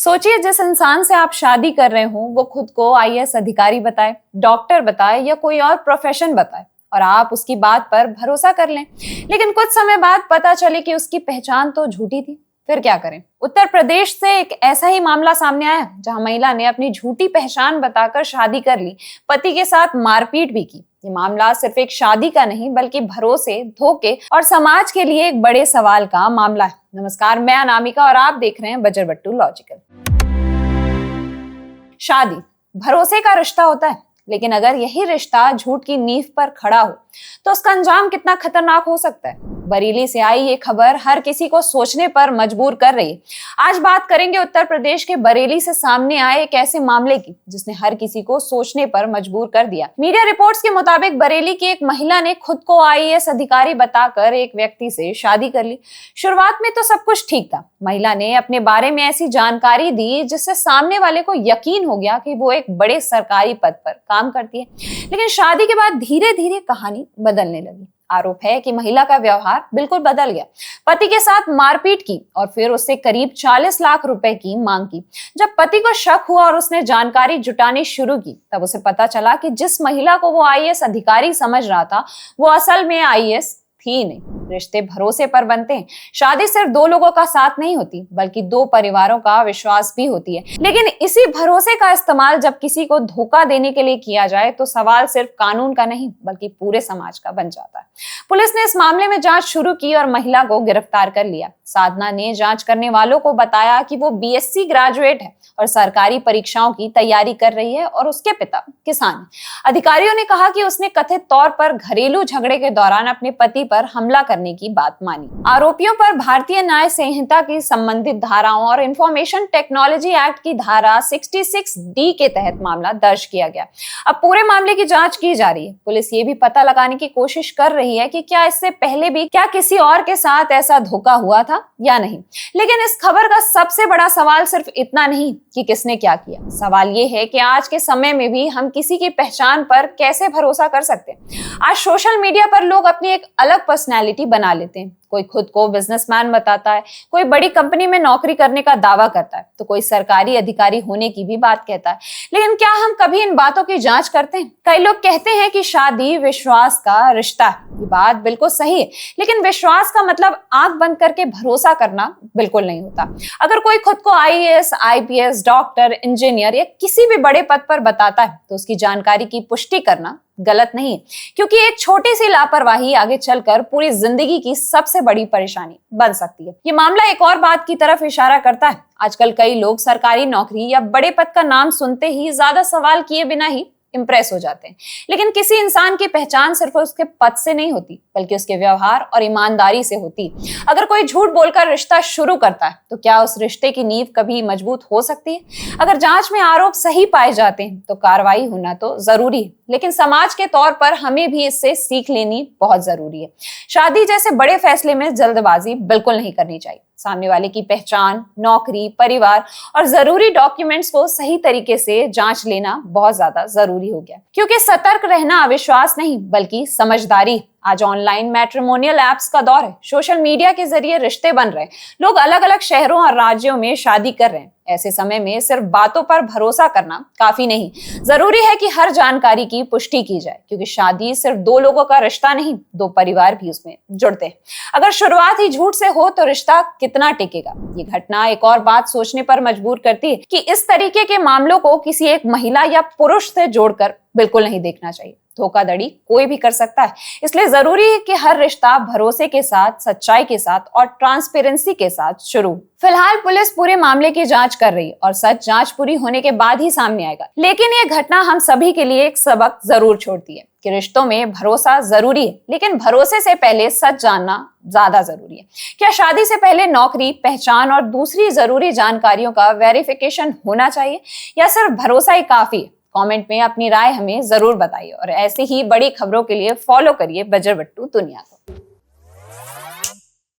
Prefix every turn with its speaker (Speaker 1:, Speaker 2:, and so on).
Speaker 1: सोचिए, जिस इंसान से आप शादी कर रहे हो वो खुद को आईएएस अधिकारी बताए, डॉक्टर बताए या कोई और प्रोफेशन बताए और आप उसकी बात पर भरोसा कर लें। लेकिन कुछ समय बाद पता चले कि उसकी पहचान तो झूठी थी। फिर क्या करें? उत्तर प्रदेश से एक ऐसा ही मामला सामने आया जहां महिला ने अपनी झूठी पहचान बताकर शादी कर ली, पति के साथ मारपीट भी की। ये मामला सिर्फ एक शादी का नहीं बल्कि भरोसे, धोखे और समाज के लिए एक बड़े सवाल का मामला है। नमस्कार, मैं अनामिका और आप देख रहे हैं बजरबट्टू लॉजिकल। शादी भरोसे का रिश्ता होता है, लेकिन अगर यही रिश्ता झूठ की नींव पर खड़ा हो तो उसका अंजाम कितना खतरनाक हो सकता है। बरेली से आई ये खबर हर किसी को सोचने पर मजबूर कर रही है। आज बात करेंगे उत्तर प्रदेश के बरेली से सामने आए एक ऐसे मामले की जिसने हर किसी को सोचने पर मजबूर कर दिया। मीडिया रिपोर्ट्स के मुताबिक बरेली की एक महिला ने खुद को आईएएस अधिकारी बताकर एक व्यक्ति से शादी कर ली। शुरुआत में तो सब कुछ ठीक था। महिला ने अपने बारे में ऐसी जानकारी दी जिससे सामने वाले को यकीन हो गया कि वो एक बड़े सरकारी पद पर काम करती है। लेकिन शादी के बाद धीरे धीरे कहानी बदलने लगी। आरोप है कि महिला का व्यवहार बिल्कुल बदल गया। पति के साथ मारपीट की और फिर उससे करीब 40 लाख रुपए की मांग की। जब पति को शक हुआ और उसने जानकारी जुटानी शुरू की, तब उसे पता चला कि जिस महिला को वो आईएएस अधिकारी समझ रहा था वो असल में आईएएस थी नहीं। रिश्ते भरोसे पर बनते हैं। शादी सिर्फ दो लोगों का साथ नहीं होती बल्कि दो परिवारों का विश्वास भी होती है। लेकिन इसी भरोसे का इस्तेमाल जब किसी को धोखा देने के लिए किया जाए तो सवाल सिर्फ कानून का नहीं बल्कि पूरे समाज का बन जाता है। पुलिस ने इस मामले में जांच शुरू की और महिला को गिरफ्तार कर लिया। साधना ने जांच करने वालों को बताया कि वो बीएससी ग्रेजुएट है और सरकारी परीक्षाओं की तैयारी कर रही है और उसके पिता किसान हैं। अधिकारियों ने कहा कि उसने कथित तौर पर घरेलू झगड़े के दौरान अपने पति पर हमला करने की बात मानी। आरोपियों पर भारतीय न्याय संहिता की संबंधित धाराओं और इंफॉर्मेशन टेक्नोलॉजी एक्ट की धारा 66D के तहत मामला दर्ज किया गया। अब पूरे मामले की जांच की जा रही है। पुलिस ये भी पता लगाने की कोशिश कर रही है कि क्या इससे पहले भी किसी और के साथ ऐसा धोखा हुआ था या नहीं। लेकिन इस खबर का सबसे बड़ा सवाल सिर्फ इतना नहीं कि किसने क्या किया। सवाल ये है कि आज के समय में भी हम किसी की पहचान पर कैसे भरोसा कर सकते हैं। आज सोशल मीडिया पर लोग अपनी एक अलग पर्सनैलिटी बना लेते हैं। कोई खुद को बिजनेसमैन बताता है, कोई बड़ी कंपनी में नौकरी करने का दावा करता है, तो कोई सरकारी अधिकारी होने की भी बात कहता है। लेकिन क्या हम कभी इन बातों की जांच करते हैं? कई लोग कहते हैं कि शादी विश्वास का रिश्ता है। ये बात बिल्कुल सही है, लेकिन विश्वास का मतलब आंख बंद करके भरोसा करना बिल्कुल नहीं होता। अगर कोई खुद को आईएएस, आईपीएस, डॉक्टर, इंजीनियर या किसी भी बड़े पद पर बताता है तो उसकी जानकारी की पुष्टि करना गलत नहीं है, क्योंकि एक छोटी सी लापरवाही आगे चलकर पूरी जिंदगी की सबसे बड़ी परेशानी बन सकती है। ये मामला एक और बात की तरफ इशारा करता है। आजकल कई लोग सरकारी नौकरी या बड़े पद का नाम सुनते ही ज्यादा सवाल किए बिना ही इंप्रेस हो जाते हैं। लेकिन किसी इंसान की पहचान सिर्फ उसके पद से नहीं होती बल्कि उसके व्यवहार और ईमानदारी से होती। अगर कोई झूठ बोलकर रिश्ता शुरू करता है तो क्या उस रिश्ते की नींव कभी मजबूत हो सकती है? अगर जांच में आरोप सही पाए जाते हैं तो कार्रवाई होना तो जरूरी है, लेकिन समाज के तौर पर हमें भी इससे सीख लेनी बहुत जरूरी है। शादी जैसे बड़े फैसले में जल्दबाजी बिल्कुल नहीं करनी चाहिए। सामने वाले की पहचान, नौकरी, परिवार और जरूरी डॉक्यूमेंट्स को सही तरीके से जांच लेना बहुत ज्यादा जरूरी हो गया, क्योंकि सतर्क रहना अविश्वास नहीं बल्कि समझदारी। आज ऑनलाइन मैट्रिमोनियल एप्स का दौर है। सोशल मीडिया के जरिए रिश्ते बन रहे हैं। लोग अलग अलग शहरों और राज्यों में शादी कर रहे हैं। ऐसे समय में सिर्फ बातों पर भरोसा करना काफी नहीं, जरूरी है कि हर जानकारी की पुष्टि की जाए, क्योंकि शादी सिर्फ दो लोगों का रिश्ता नहीं, दो परिवार भी उसमें जुड़ते हैं। अगर शुरुआत ही झूठ से हो तो रिश्ता कितना टिकेगा? ये घटना एक और बात सोचने पर मजबूर करती है कि इस तरीके के मामलों को किसी एक महिला या पुरुष से जोड़कर बिल्कुल नहीं देखना चाहिए। धोखाधड़ी कोई भी कर सकता है, इसलिए जरूरी है कि हर रिश्ता भरोसे के साथ, सच्चाई के साथ और ट्रांसपेरेंसी के साथ शुरू। फिलहाल पुलिस पूरे मामले की जांच कर रही है और सच जांच पूरी होने के बाद ही सामने आएगा। लेकिन ये घटना हम सभी के लिए एक सबक जरूर छोड़ती है कि रिश्तों में भरोसा जरूरी है, लेकिन भरोसे से पहले सच जानना ज्यादा जरूरी है। क्या शादी से पहले नौकरी, पहचान और दूसरी जरूरी जानकारियों का वेरिफिकेशन होना चाहिए या सिर्फ भरोसा ही काफी है? कमेंट में अपनी राय हमें जरूर बताइए और ऐसी ही बड़ी खबरों के लिए फॉलो करिए बजरबट्टू दुनिया को।